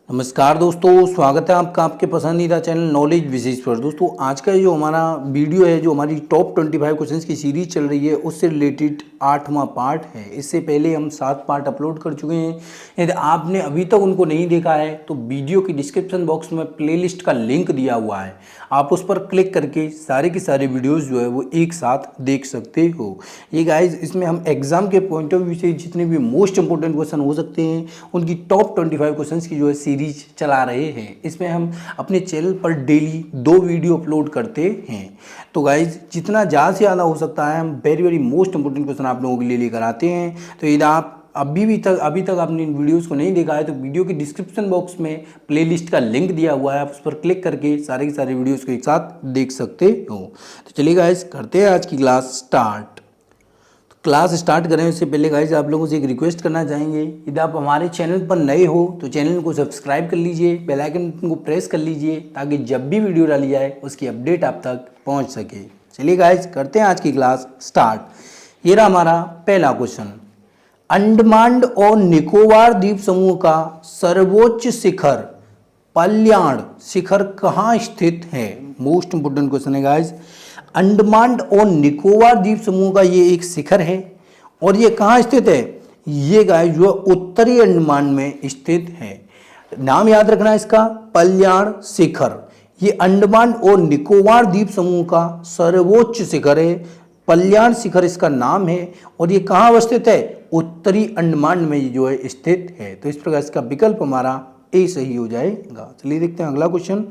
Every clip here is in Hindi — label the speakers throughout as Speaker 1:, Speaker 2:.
Speaker 1: नमस्कार दोस्तों, स्वागत है आपका आपके पसंदीदा चैनल नॉलेज विशेष पर। दोस्तों आज का जो हमारा वीडियो है, जो हमारी टॉप 25 क्वेश्चंस की सीरीज चल रही है, उससे रिलेटेड 8वां पार्ट है। इससे पहले हम 7 पार्ट अपलोड कर चुके हैं। यदि आपने अभी तक उनको नहीं देखा है तो वीडियो की डिस्क्रिप्शन बॉक्स में प्लेलिस्ट का लिंक दिया हुआ है, आप उस पर क्लिक करके सारे के सारे वीडियोज़ जो है वो एक साथ देख सकते हो। ये गाइज, इसमें हम एग्जाम के पॉइंट ऑफ व्यू से जितने भी मोस्ट इंपॉर्टेंट क्वेश्चन हो सकते हैं उनकी टॉप 25 क्वेश्चंस की जो है सीरीज चला रहे हैं। इसमें हम अपने चैनल पर डेली 2 वीडियो अपलोड करते हैं। तो गाइज, जितना ज़्यादा से ज़्यादा हो सकता है हम वेरी मोस्ट इंपॉर्टेंट क्वेश्चन आप लोगों के लिए लेकर आते हैं। तो यदि आप अभी तक आपने इन वीडियोस को नहीं देखा है तो वीडियो के डिस्क्रिप्शन बॉक्स में प्लेलिस्ट का लिंक दिया हुआ है, आप उस पर क्लिक करके सारे के सारे वीडियोस को एक साथ देख सकते हो। तो चलिए गाइज, करते हैं आज की क्लास स्टार्ट। क्लास स्टार्ट करें उससे पहले गाइज आप लोगों से एक रिक्वेस्ट करना चाहेंगे, यदि आप हमारे चैनल पर नए हो तो चैनल को सब्सक्राइब कर लीजिए, बेल आइकन को प्रेस कर लीजिए ताकि जब भी वीडियो डाली जाए उसकी अपडेट आप तक पहुंच सके। चलिए गाइज, करते हैं आज की क्लास स्टार्ट। ये रहा हमारा पहला क्वेश्चन। अंडमान और निकोबार द्वीप समूह का सर्वोच्च शिखर पल्याण शिखर कहाँ स्थित है? मोस्ट इंपोर्टेंट क्वेश्चन है गाइज। अंडमान और निकोबार द्वीप समूह का ये एक शिखर है और ये कहाँ स्थित है? ये गाइस जो उत्तरी अंडमान में स्थित है। नाम याद रखना इसका, पल्याण शिखर। ये अंडमान और निकोबार द्वीप समूह का सर्वोच्च शिखर है, पल्याण शिखर इसका नाम है और ये कहाँ अवस्थित है? उत्तरी अंडमान में जो है स्थित है। तो इस प्रकार इसका विकल्प हमारा ए सही हो जाएगा। चलिए देखते हैं अगला क्वेश्चन।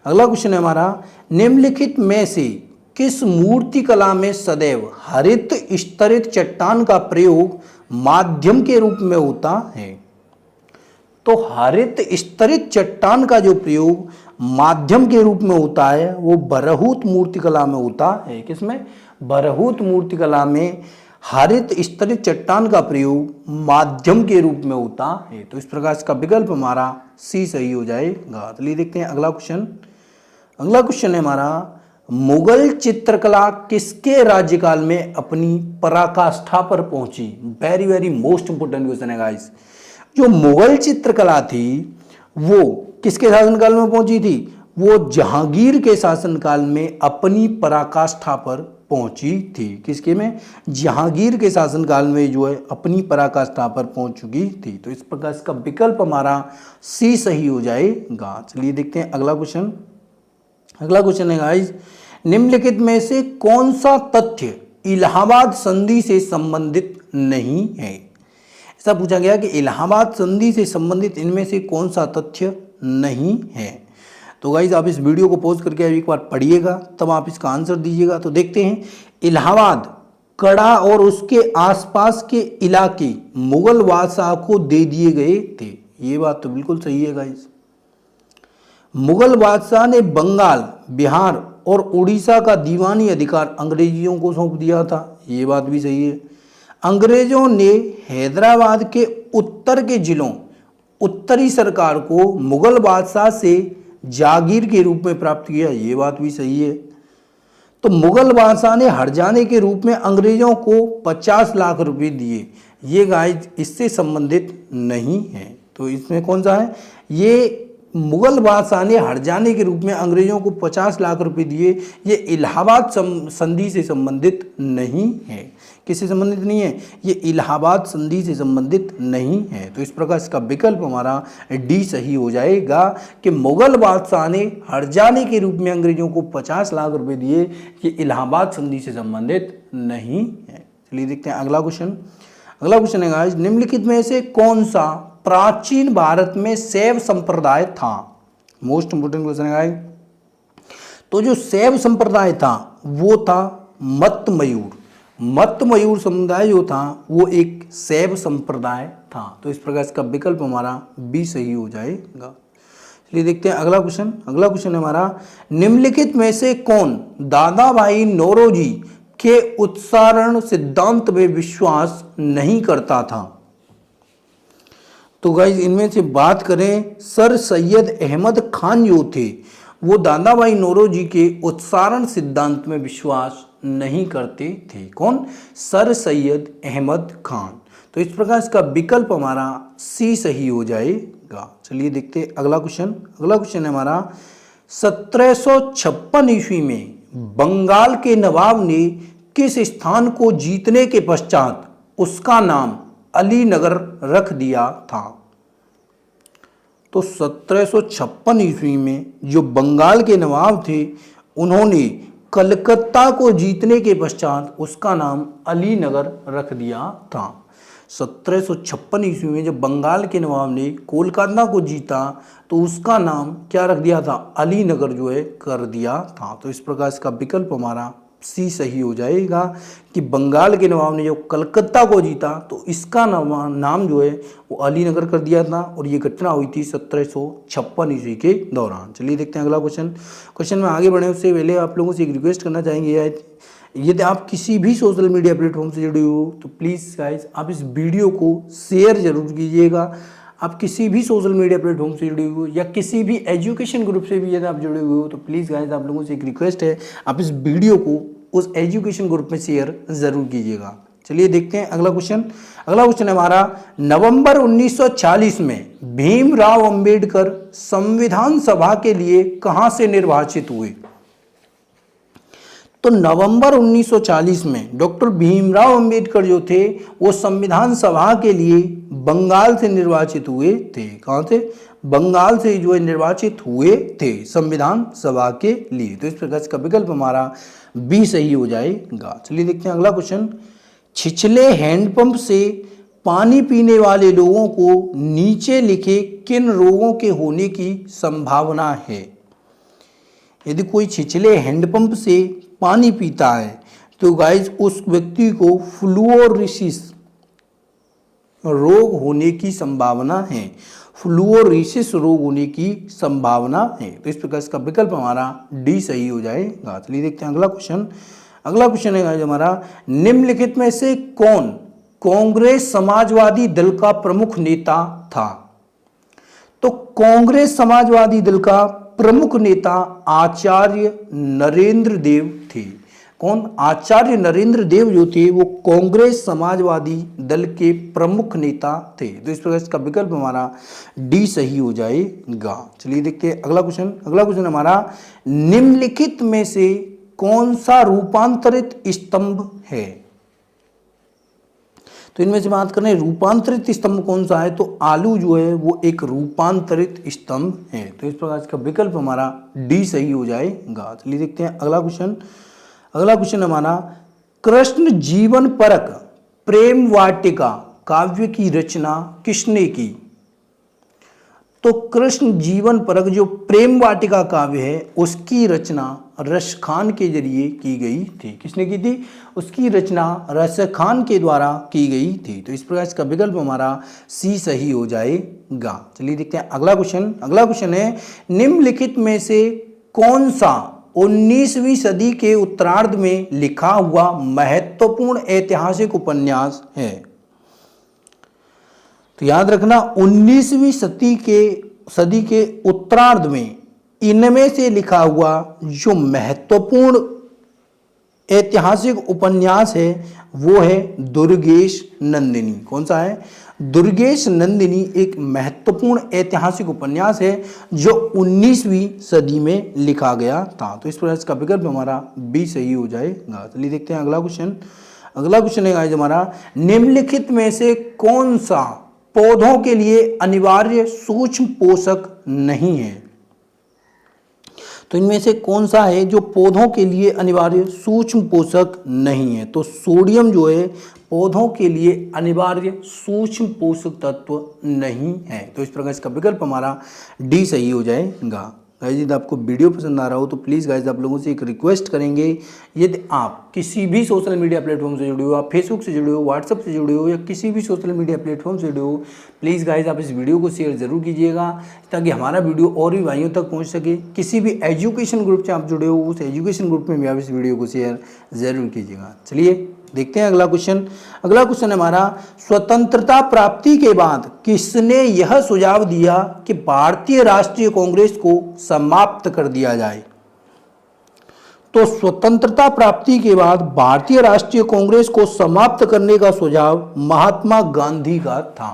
Speaker 1: अगला क्वेश्चन है हमारा, निम्नलिखित में से किस मूर्ति कला में सदैव हरित स्तरित चट्टान का प्रयोग माध्यम के रूप में होता है? तो हरित स्तरित चट्टान का जो प्रयोग माध्यम के रूप में होता है वो बरहूत मूर्ति कला में होता है। किसमें? बरहूत मूर्ति कला में हरित स्तरित चट्टान का प्रयोग माध्यम के रूप में होता है। तो इस प्रकार इसका विकल्प हमारा सी सही हो जाएगा। चलिए देखते हैं अगला क्वेश्चन। अगला क्वेश्चन है हमारा, मुगल चित्रकला किसके राज्यकाल में अपनी पराकाष्ठा पर पहुंची? वेरी मोस्ट इंपोर्टेंट क्वेश्चन है गाइस। जो मुगल चित्रकला थी वो किसके शासनकाल में पहुंची थी? वो जहांगीर के शासनकाल में अपनी पराकाष्ठा पर पहुंची थी। किसके में? जहांगीर के शासनकाल में जो है अपनी पराकाष्ठा पर पहुंच चुकी थी। तो इस प्रकार इसका विकल्प हमारा सी सही हो जाएगा। चलिए देखते हैं अगला क्वेश्चन। अगला क्वेश्चन है गाइस, निम्नलिखित में से कौन सा तथ्य इलाहाबाद संधि से संबंधित नहीं है? ऐसा पूछा गया कि इलाहाबाद संधि से संबंधित इनमें से कौन सा तथ्य नहीं है। तो गाइस आप इस वीडियो को पॉज करके एक बार पढ़िएगा, तब आप इसका आंसर दीजिएगा। तो देखते हैं, इलाहाबाद, कड़ा और उसके आसपास के इलाके मुगल बादशाह को दे दिए गए थे। ये बात तो बिल्कुल सही है गाइस। मुगल बादशाह ने बंगाल, बिहार और उड़ीसा का दीवानी अधिकार अंग्रेजियों को सौंप दिया था। ये बात भी सही है। अंग्रेजों ने हैदराबाद के उत्तर के जिलों उत्तरी सरकार को मुगल बादशाह से जागीर के रूप में प्राप्त किया। ये बात भी सही है। तो मुगल बादशाह ने हर्जाने के रूप में अंग्रेजों को 50 लाख रुपए दिए। ये गाइस इससे संबंधित नहीं है। तो इसमें कौन सा है? ये मुगल बादशाह ने हर्जाने के रूप में अंग्रेजों को 50 लाख रुपए दिए, ये इलाहाबाद संधि से संबंधित नहीं है। किससे संबंधित नहीं है? ये इलाहाबाद संधि से संबंधित नहीं है। तो इस प्रकार इसका विकल्प हमारा डी सही हो जाएगा कि मुगल बादशाह ने हर्जाने के रूप में अंग्रेजों को 50 लाख रुपए दिए, ये इलाहाबाद संधि से संबंधित नहीं है। चलिए देखते हैं अगला क्वेश्चन। अगला क्वेश्चन है गाइस, निम्नलिखित में से कौन सा प्राचीन भारत में शैव संप्रदाय था? मोस्ट इंपोर्टेंट क्वेश्चन है गाइस। तो जो शैव संप्रदाय था वो था मत मयूर। मत मयूर समुदाय जो था वो एक शैव संप्रदाय था। तो इस प्रकार इसका विकल्प हमारा बी सही हो जाएगा। चलिए देखते हैं अगला क्वेश्चन। अगला क्वेश्चन है हमारा, निम्नलिखित में से कौन दादा भाई नौरोजी के उत्सारण सिद्धांत में विश्वास नहीं करता था? तो गाइज इनमें से बात करें, सर सैयद अहमद खान जो थे वो दादा भाई नौरोजी के उत्सारण सिद्धांत में विश्वास नहीं करते थे। कौन? सर सैयद अहमद खान। तो इस प्रकार इसका विकल्प हमारा सी सही हो जाएगा। जाएगा। चलिए देखते हैं अगला क्वेश्चन। अगला क्वेश्चन है हमारा 1756 ईस्वी में बंगाल के नवाब ने किस स्थान को जीतने के पश्चात उसका नाम अलीनगर रख दिया था? तो 1756 ईस्वी में जो बंगाल के नवाब थे उन्होंने कलकत्ता को जीतने के पश्चात उसका नाम अलीनगर रख दिया था। 1756 ईस्वी में जब बंगाल के नवाब ने कोलकाता को जीता तो उसका नाम क्या रख दिया था? अलीनगर जो है कर दिया था। तो इस प्रकार इसका विकल्प हमारा सी सही हो जाएगा कि बंगाल के नवाब ने जब कलकत्ता को जीता तो इसका नाम जो है वो अलीनगर कर दिया था और ये घटना हुई थी 1756 ईस्वी के दौरान। चलिए देखते हैं अगला क्वेश्चन में आगे बढ़े उससे पहले आप लोगों से एक रिक्वेस्ट करना चाहेंगे, यदि आप किसी भी सोशल मीडिया प्लेटफॉर्म से जुड़े हो तो प्लीज़ गाइस आप इस वीडियो को शेयर जरूर कीजिएगा। आप किसी भी सोशल मीडिया प्लेटफॉर्म से जुड़े हुए हो या किसी भी एजुकेशन ग्रुप से भी यदि आप जुड़े हुए हो तो प्लीज़ गाइस आप लोगों से एक रिक्वेस्ट है, आप इस वीडियो को उस एजुकेशन ग्रुप में शेयर ज़रूर कीजिएगा। चलिए देखते हैं अगला क्वेश्चन। अगला क्वेश्चन है हमारा नवंबर 1940 में भीमराव अंबेडकर संविधान सभा के लिए कहां से निर्वाचित हुए? तो नवंबर 1940 में डॉक्टर भीमराव अंबेडकर जो थे वो संविधान सभा के लिए बंगाल से निर्वाचित हुए थे। कहां से? बंगाल से जो है निर्वाचित हुए थे संविधान सभा के लिए। तो इस प्रकार इसका विकल्प हमारा बी सही हो जाएगा। चलिए देखते हैं अगला क्वेश्चन। छिछले हैंडपंप से पानी पीने वाले लोगों को नीचे लिखे किन रोगों के होने की संभावना है? यदि कोई छिछले हैंडपंप से पानी पीता है तो गाइज उस व्यक्ति को फ्लूओरिसिस रोग होने की संभावना है। फ्लूओरिसिस रोग होने की संभावना है। तो इस प्रकार इसका विकल्प हमारा डी सही हो जाएगा। चलिए देखते हैं अगला क्वेश्चन। अगला क्वेश्चन है गाइज हमारा निम्नलिखित में से कौन कांग्रेस समाजवादी दल का प्रमुख नेता था? तो कांग्रेस समाजवादी दल का प्रमुख नेता आचार्य नरेंद्र देव थे। कौन? आचार्य नरेंद्र देव जो थे वो कांग्रेस समाजवादी दल के प्रमुख नेता थे। तो इस प्रकार इसका विकल्प हमारा डी सही हो जाएगा। चलिए देखते हैं अगला क्वेश्चन। अगला क्वेश्चन हमारा निम्नलिखित में से कौन सा रूपांतरित स्तंभ है? तो इनमें से बात करें रूपांतरित स्तंभ कौन सा है तो आलू जो है वो एक रूपांतरित स्तंभ है। तो इस प्रकार इसका विकल्प हमारा डी सही हो जाएगा। चलिए देखते हैं अगला क्वेश्चन। अगला क्वेश्चन हमारा कृष्ण जीवन परक प्रेम वाटिका काव्य की रचना किसने की? तो कृष्ण जीवन परक जो प्रेम वाटिका काव्य है उसकी रचना रसखान के जरिए की गई थी। किसने की थी? उसकी रचना रसखान के द्वारा की गई थी। तो इस प्रकार इसका विकल्प हमारा सी सही हो जाएगा। चलिए देखते हैं अगला क्वेश्चन। अगला क्वेश्चन है निम्नलिखित में से कौन सा 19वीं सदी के उत्तरार्ध में लिखा हुआ महत्वपूर्ण ऐतिहासिक उपन्यास है? तो याद रखना 19वीं सदी के उत्तरार्ध में इनमें से लिखा हुआ जो महत्वपूर्ण ऐतिहासिक उपन्यास है वो है दुर्गेश नंदिनी। कौन सा है? दुर्गेश नंदिनी एक महत्वपूर्ण ऐतिहासिक उपन्यास है जो 19वीं सदी में लिखा गया था। तो इस प्रकार इसका विकल्प हमारा बी सही हो जाएगा। चलिए देखते हैं अगला क्वेश्चन। अगला क्वेश्चन है गाइस हमारा निम्नलिखित में से कौन सा पौधों के लिए अनिवार्य सूक्ष्म पोषक नहीं है? तो इनमें से कौन सा है जो पौधों के लिए अनिवार्य सूक्ष्म पोषक नहीं है? तो सोडियम जो है पौधों के लिए अनिवार्य सूक्ष्म पोषक तत्व नहीं है। तो इस प्रकार इसका विकल्प हमारा डी सही हो जाएगा। गाइस यदि आपको वीडियो पसंद आ रहा हो तो प्लीज़ गाइस आप लोगों से एक रिक्वेस्ट करेंगे, यदि आप किसी भी सोशल मीडिया प्लेटफॉर्म से जुड़े हो, आप फेसबुक से जुड़े हो, व्हाट्सअप से जुड़े हो या किसी भी सोशल मीडिया प्लेटफॉर्म से जुड़े हो, प्लीज़ गाइस आप इस वीडियो को शेयर ज़रूर कीजिएगा ताकि हमारा वीडियो और भी भाइयों तक पहुँच सके। किसी भी एजुकेशन ग्रुप से आप जुड़े हो उस एजुकेशन ग्रुप में भी आप इस वीडियो को शेयर ज़रूर कीजिएगा। चलिए देखते हैं अगला क्वेश्चन। अगला क्वेश्चन हमारा स्वतंत्रता प्राप्ति के बाद किसने यह सुझाव दिया कि भारतीय राष्ट्रीय कांग्रेस को समाप्त कर दिया जाए? तो स्वतंत्रता प्राप्ति के बाद भारतीय राष्ट्रीय कांग्रेस को समाप्त करने का सुझाव महात्मा गांधी का था।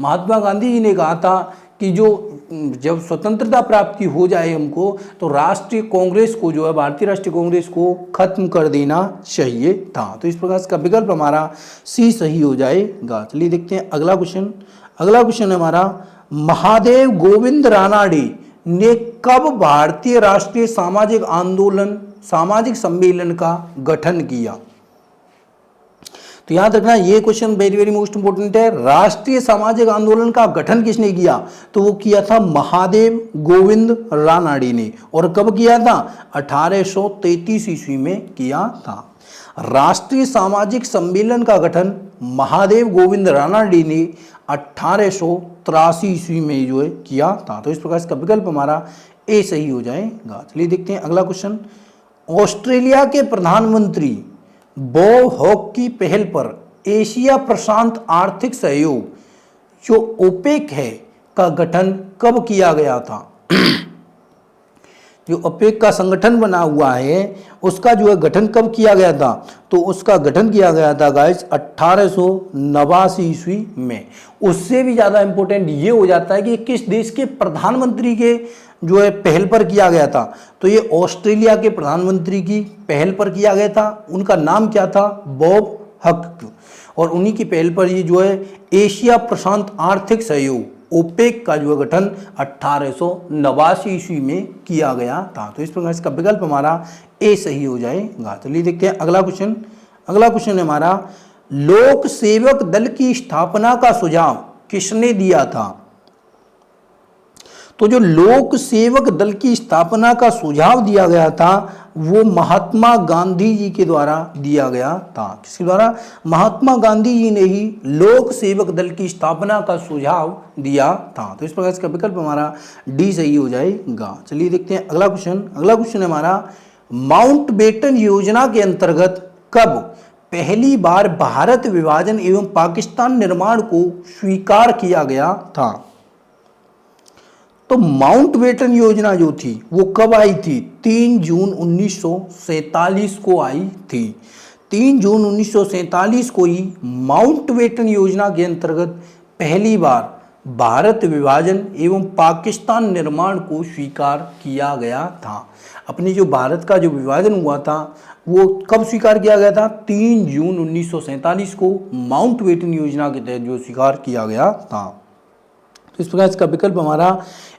Speaker 1: महात्मा गांधी जी ने कहा था कि जो जब स्वतंत्रता प्राप्ति हो जाए हमको तो राष्ट्रीय कांग्रेस को जो है, भारतीय राष्ट्रीय कांग्रेस को खत्म कर देना चाहिए था। तो इस प्रकार का विकल्प हमारा सी सही हो जाएगा। चलिए देखते हैं अगला क्वेश्चन। अगला क्वेश्चन है हमारा, महादेव गोविंद रानाडे ने कब भारतीय राष्ट्रीय सामाजिक सम्मेलन का गठन किया? तो याद रखना ये question very very most important है। राष्ट्रीय सामाजिक आंदोलन का गठन किसने किया? तो वो किया था महादेव गोविंद रानाडे ने। और कब किया था? 1833 ईस्वी में किया था। राष्ट्रीय सामाजिक सम्मेलन का गठन महादेव गोविंद रानाडे ने 1883 ईस्वी में जो है किया था। तो इस प्रकार इसका विकल्प हमारा ए सही हो जाएगा। चलिए देखते हैं अगला क्वेश्चन। ऑस्ट्रेलिया के प्रधानमंत्री बॉब हॉक की पहल पर एशिया प्रशांत आर्थिक सहयोग जो ओपेक है का गठन कब किया गया था? जो ओपेक का संगठन बना हुआ है उसका जो है गठन कब किया गया था? तो उसका गठन किया गया था गाइस 1889 ईस्वी में। उससे भी ज़्यादा इंपॉर्टेंट ये हो जाता है कि किस देश के प्रधानमंत्री के जो है पहल पर किया गया था। तो ये ऑस्ट्रेलिया के प्रधानमंत्री की पहल पर किया गया था। उनका नाम क्या था? बॉब हक। और उन्हीं की पहल पर ये जो है एशिया प्रशांत आर्थिक सहयोग ओपेक का जो है गठन 1889 ईस्वी में किया गया था। तो इस प्रकार इसका विकल्प हमारा ए सही हो जाएगा। चलिए देखते हैं अगला क्वेश्चन। अगला क्वेश्चन है हमारा, लोक सेवक दल की स्थापना का सुझाव किसने दिया था? तो जो लोक सेवक दल की स्थापना का सुझाव दिया गया था वो महात्मा गांधी जी के द्वारा दिया गया था। किसके द्वारा? महात्मा गांधी जी ने ही लोक सेवक दल की स्थापना का सुझाव दिया था। तो इस प्रकार इसका विकल्प हमारा डी सही हो जाएगा। चलिए देखते हैं अगला क्वेश्चन। अगला क्वेश्चन है हमारा, माउंटबेटन योजना के अंतर्गत कब पहली बार भारत विभाजन एवं पाकिस्तान निर्माण को स्वीकार किया गया था? तो माउंटबेटन योजना जो थी वो कब आई थी? 3 जून 1947 को आई थी। 3 जून 1947 को ही माउंटबेटन योजना के अंतर्गत पहली बार भारत विभाजन एवं पाकिस्तान निर्माण को स्वीकार किया गया था। अपने जो भारत का जो विभाजन हुआ था वो कब स्वीकार किया गया था? 3 जून 1947 को माउंटबेटन योजना के तहत जो स्वीकार किया गया था। तो इस प्रकार इसका विकल्प हमारा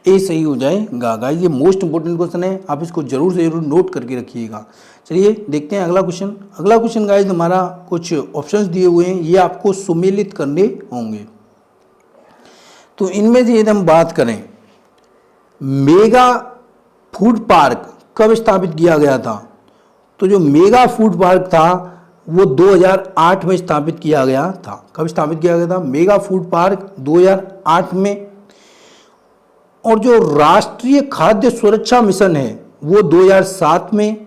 Speaker 1: ए सही हो जाएगा। गाइस ये मोस्ट इंपोर्टेंट क्वेश्चन है, आप इसको जरूर से जरूर नोट करके रखिएगा। चलिए देखते हैं अगला क्वेश्चन। अगला क्वेश्चन गाइस हमारा कुछ ऑप्शंस दिए हुए हैं, ये आपको सुमेलित करने होंगे। तो इनमें से यदि हम बात करें, मेगा फूड पार्क कब स्थापित किया गया था? तो जो मेगा फूड पार्क था वो 2008 में स्थापित किया गया था। कब स्थापित किया गया था? मेगा फूड पार्क 2008 में। और जो राष्ट्रीय खाद्य सुरक्षा मिशन है वो 2007 में।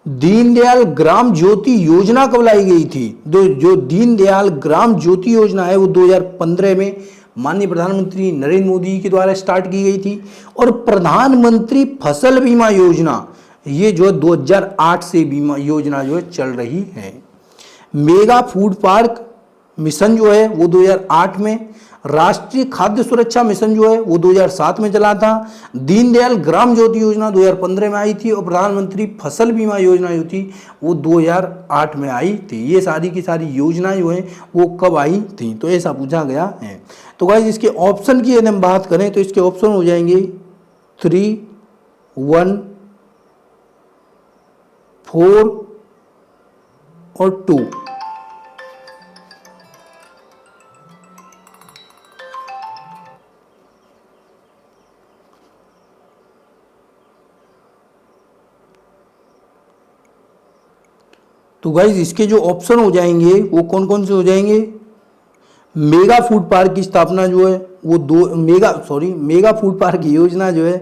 Speaker 1: दीनदयाल ग्राम ज्योति योजना कब लाई गई थी? जो दीनदयाल ग्राम ज्योति योजना है वो 2015 में माननीय प्रधानमंत्री नरेंद्र मोदी के द्वारा स्टार्ट की गई थी। और प्रधानमंत्री फसल बीमा योजना ये जो 2008 से बीमा योजना जो है चल रही है। मेगा फूड पार्क मिशन जो है वो 2008 में, राष्ट्रीय खाद्य सुरक्षा मिशन जो है वो 2007 में चला था, दीनदयाल ग्राम ज्योति योजना 2015 में आई थी और प्रधानमंत्री फसल बीमा योजना जो थी वो 2008 में आई थी। ये सारी की सारी योजनाएं जो हैं वो कब आई थी? तो ऐसा पूछा गया है। तो गाइस इसके ऑप्शन की यदि हम बात करें तो इसके ऑप्शन हो जाएंगे 3, 1, 4 और 2। तो गाइज इसके जो ऑप्शन हो जाएंगे वो कौन कौन से हो जाएंगे? मेगा फूड पार्क की स्थापना जो है वो मेगा फूड पार्क की योजना जो है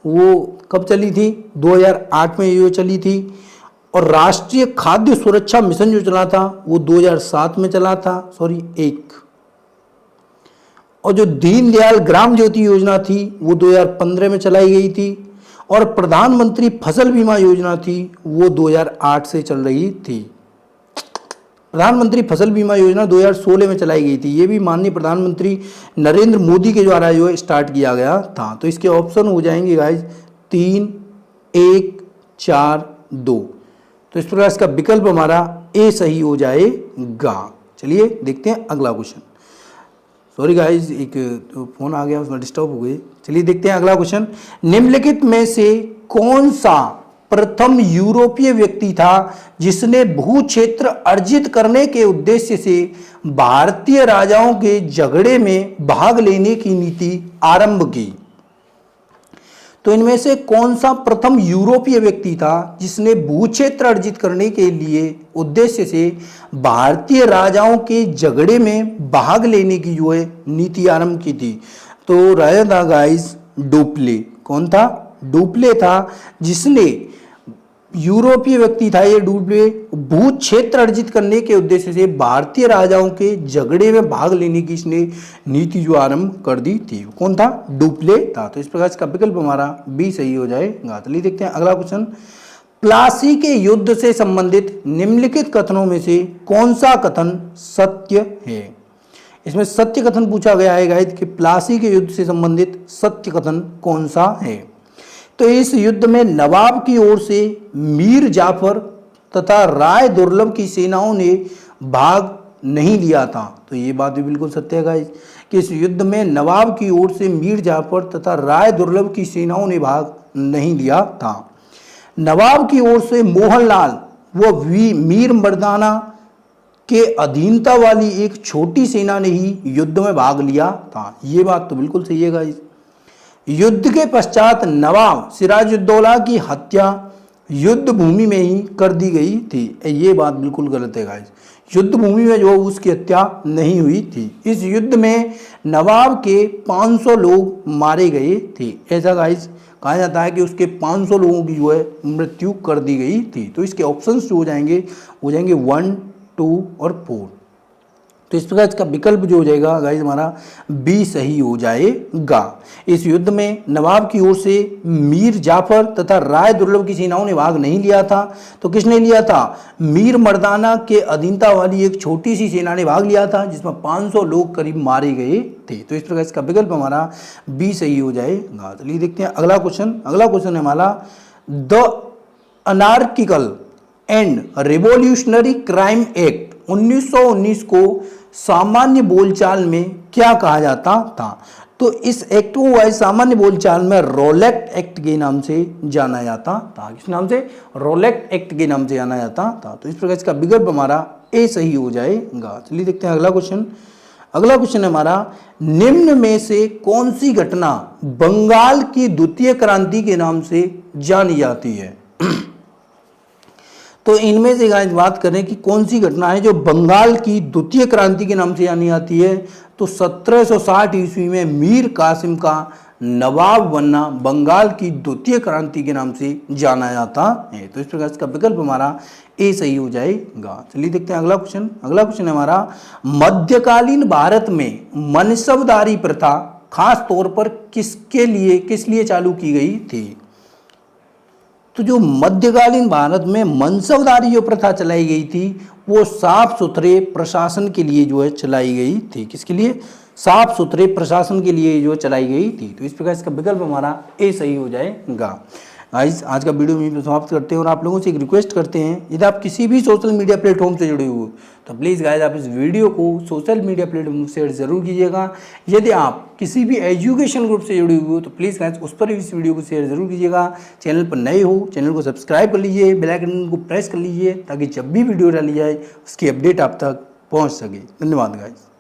Speaker 1: वो कब चली थी? 2008 में ये चली थी। और राष्ट्रीय खाद्य सुरक्षा मिशन जो चला था वो 2007 में चला था, 1। और जो दीनदयाल ग्राम ज्योति योजना थी वो 2015 में चलाई गई थी। और प्रधानमंत्री फसल बीमा योजना थी वो 2008 से चल रही थी। प्रधानमंत्री फसल बीमा योजना 2016 में चलाई गई थी। ये भी माननीय प्रधानमंत्री नरेंद्र मोदी के द्वारा जो है स्टार्ट किया गया था। तो इसके ऑप्शन हो जाएंगे गाइज 3, 1, 4, 2। तो इस प्रकार इसका विकल्प हमारा ए सही हो जाएगा। चलिए देखते हैं अगला क्वेश्चन। सॉरी गाइज, एक फोन आ गया, उसमें डिस्टर्ब हो गई। चलिए देखते हैं अगला क्वेश्चन। निम्नलिखित में से कौन सा प्रथम यूरोपीय व्यक्ति था जिसने भू क्षेत्र अर्जित करने के उद्देश्य से भारतीय राजाओं के झगड़े में भाग लेने की नीति आरंभ की? तो इनमें से कौन सा प्रथम यूरोपीय व्यक्ति था जिसने भू क्षेत्र अर्जित करने के लिए उद्देश्य से भारतीय राजाओं के झगड़े में भाग लेने की जो है नीति आरंभ की थी? तो राजा था गाइस डुप्ले। कौन था? डुप्ले था, जिसने यूरोपीय व्यक्ति था ये डुप्ले, भू क्षेत्र अर्जित करने के उद्देश्य से भारतीय राजाओं के झगड़े में भाग लेने की इसने नीति जो आरंभ कर दी थी। कौन था? डुप्ले था। तो इस प्रकार इसका विकल्प हमारा बी सही हो जाएगा। चलिए देखते हैं अगला क्वेश्चन। प्लासी के युद्ध से संबंधित निम्नलिखित कथनों में से कौन सा कथन सत्य है? इसमें सत्य कथन पूछा गया है गाइस कि प्लासी के युद्ध से संबंधित सत्य कथन कौन सा है? तो इस युद्ध में नवाब की ओर से मीर जाफर तथा राय दुर्लभ की सेनाओं ने भाग नहीं लिया था। तो ये बात भी बिल्कुल सत्य है गाइस कि इस युद्ध में नवाब की ओर से मीर जाफर तथा राय दुर्लभ की सेनाओं ने भाग नहीं लिया था। नवाब की ओर से मोहनलाल व मीर मर्दाना के अधीनता वाली एक छोटी सेना ने ही युद्ध में भाग लिया था। ये बात तो बिल्कुल सही है गाइस। युद्ध के पश्चात नवाब सिराजुद्दौला की हत्या युद्ध भूमि में ही कर दी गई थी। ये बात बिल्कुल गलत है गाइस। युद्ध भूमि में जो उसकी हत्या नहीं हुई थी। इस युद्ध में नवाब के 500 लोग मारे गए थे। ऐसा गाइस कहा जाता है कि उसके 500 लोगों की जो है मृत्यु कर दी गई थी। तो इसके ऑप्शंस जो हो जाएंगे 1, 2 और 4। तो इस प्रकार इसका विकल्प जो हो जाएगा गाइस हमारा बी सही हो जाएगा। इस युद्ध में नवाब की ओर से मीर जाफर तथा राय दुर्लभ की सेनाओं ने भाग नहीं लिया था। तो किसने लिया था? मीर मर्दाना के अधीनता वाली एक छोटी सी सेना ने भाग लिया था, जिसमें 500 लोग करीब मारे गए थे। तो इस प्रकार इसका विकल्प हमारा बी सही हो जाएगा। चलिए देखते हैं अगला क्वेश्चन। अगला क्वेश्चन है हमारा the anarchical and revolutionary crime act 1919 को सामान्य बोलचाल में क्या कहा जाता था? तो इस एक्ट को सामान्य बोलचाल में रोलेक्ट एक्ट के नाम से जाना जाता था। किस नाम से? रोलेक्ट एक्ट के नाम से जाना जाता था। तो इस प्रकार इसका विकल्प हमारा ए सही हो जाएगा। चलिए देखते हैं अगला क्वेश्चन। अगला क्वेश्चन है हमारा निम्न में से कौन सी घटना बंगाल की द्वितीय क्रांति के नाम से जानी जाती है? तो इनमें से गाइस बात करें कि कौन सी घटना है जो बंगाल की द्वितीय क्रांति के नाम से जानी जाती है, तो 1760 ईस्वी में मीर कासिम का नवाब बनना बंगाल की द्वितीय क्रांति के नाम से जाना जाता है। तो इस प्रकार इसका विकल्प हमारा ए सही हो जाएगा। चलिए देखते हैं अगला क्वेश्चन। अगला क्वेश्चन है हमारा मध्यकालीन भारत में मनसबदारी प्रथा खास तौर पर किस लिए चालू की गई थी? तो जो मध्यकालीन भारत में मनसबदारी जो प्रथा चलाई गई थी वो साफ सुथरे प्रशासन के लिए जो है चलाई गई थी। किसके लिए? साफ सुथरे प्रशासन के लिए जो चलाई गई थी। तो इस प्रकार इसका विकल्प हमारा ए सही हो जाएगा। गाइस आज का वीडियो में समाप्त करते हैं और आप लोगों से एक रिक्वेस्ट करते हैं, यदि आप किसी भी सोशल मीडिया प्लेटफॉर्म से जुड़े हुए तो प्लीज़ गाइस आप इस वीडियो को सोशल मीडिया प्लेटफॉर्म से शेयर जरूर कीजिएगा। यदि आप किसी भी एजुकेशन ग्रुप से जुड़े हुए हो तो प्लीज़ गाइस उस पर भी इस वीडियो को शेयर जरूर कीजिएगा। चैनल पर नए हो चैनल को सब्सक्राइब कर लीजिए, बेल आइकन को प्रेस कर लीजिए ताकि जब भी वीडियो डाली जाए उसकी अपडेट आप तक पहुँच सके। धन्यवाद गाइस।